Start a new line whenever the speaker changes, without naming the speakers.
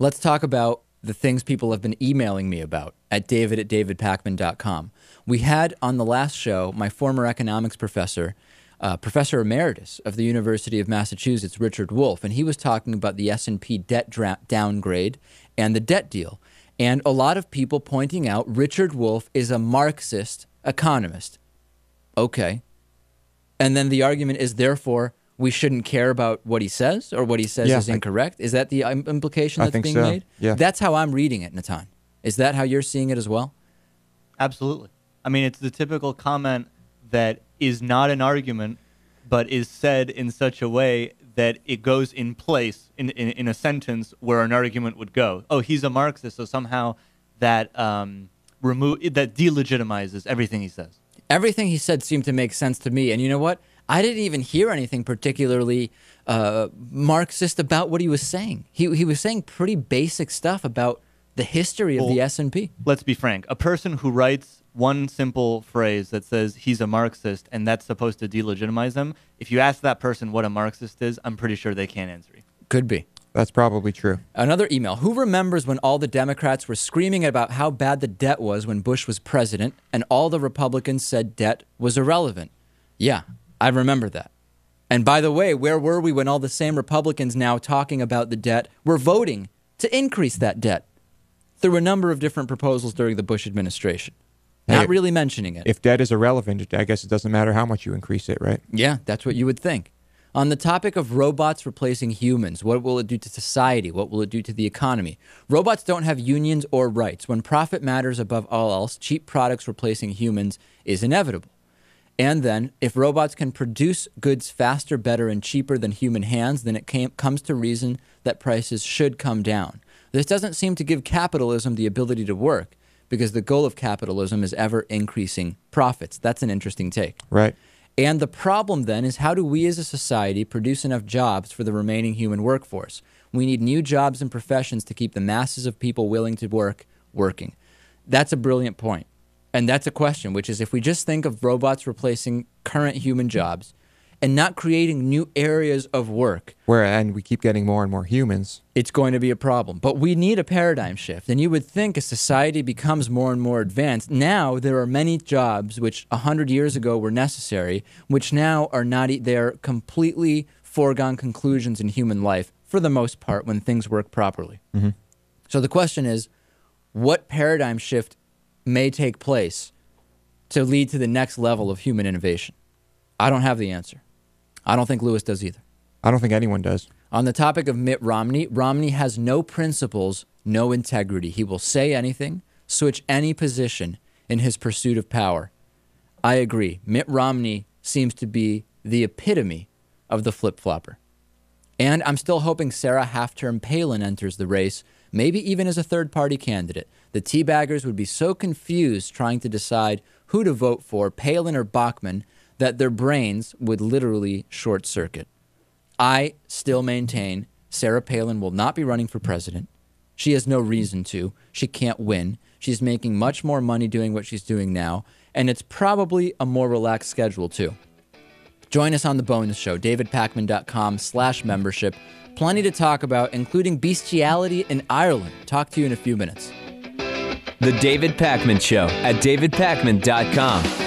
Let's talk about the things people have been emailing me about at david@davidpakman.com. We had on the last show my former economics professor, Professor Emeritus of the University of Massachusetts, Richard Wolff, and he was talking about the S&P debt downgrade and the debt deal. And a lot of people pointing out Richard Wolff is a Marxist economist. Okay. And then the argument is, therefore, we shouldn't care about what he says, or what he says is incorrect? Is that the implication that's being made?
Yeah.
That's how I'm reading it, Natan. Is that how you're seeing it as well?
Absolutely. I mean, it's the typical comment that is not an argument, but is said in such a way that it goes in place in a sentence where an argument would go. Oh, he's a Marxist, so somehow that that delegitimizes everything he says.
Everything he said seemed to make sense to me. And you know what? I didn't even hear anything particularly Marxist about what he was saying. He was saying pretty basic stuff about the history of the S&P.
Let's be frank. A person who writes one simple phrase that says he's a Marxist and that's supposed to delegitimize him, if you ask that person what a Marxist is, I'm pretty sure they can't answer you.
Could be.
That's probably true.
Another email. Who remembers when all the Democrats were screaming about how bad the debt was when Bush was president, and all the Republicans said debt was irrelevant? Yeah, I remember that. And by the way, where were we when all the same Republicans now talking about the debt were voting to increase that debt through a number of different proposals during the Bush administration? Not really mentioning it.
If debt is irrelevant, I guess it doesn't matter how much you increase it, right?
Yeah, that's what you would think. On the topic of robots replacing humans, what will it do to society? What will it do to the economy? Robots don't have unions or rights. When profit matters above all else, cheap products replacing humans is inevitable. And then, if robots can produce goods faster, better, and cheaper than human hands, then it comes to reason that prices should come down. This doesn't seem to give capitalism the ability to work, because the goal of capitalism is ever increasing profits. That's an interesting take.
Right.
And the problem then is, how do we as a society produce enough jobs for the remaining human workforce? We need new jobs and professions to keep the masses of people willing to work working. That's a brilliant point. And that's a question, which is, if we just think of robots replacing current human jobs and not creating new areas of work,
and we keep getting more and more humans,
it's going to be a problem. But we need a paradigm shift. And you would think as society becomes more and more advanced, now there are many jobs which 100 years ago were necessary, which now are not, they're completely foregone conclusions in human life, for the most part, when things work properly.
Mm-hmm.
So the question is, what paradigm shift may take place to lead to the next level of human innovation? I don't have the answer. I don't think Lewis does either.
I don't think anyone does.
On the topic of Mitt Romney, Romney has no principles, no integrity. He will say anything, switch any position in his pursuit of power. I agree. Mitt Romney seems to be the epitome of the flip-flopper. And I'm still hoping Sarah Half-Term Palin enters the race, maybe even as a third-party candidate. The teabaggers would be so confused trying to decide who to vote for, Palin or Bachmann, that their brains would literally short-circuit. I still maintain Sarah Palin will not be running for president. She has no reason to. She can't win. She's making much more money doing what she's doing now, and it's probably a more relaxed schedule, too. Join us on the bonus show, davidpakman.com/membership. Plenty to talk about, including bestiality in Ireland. Talk to you in a few minutes.
The David Pakman Show at davidpakman.com.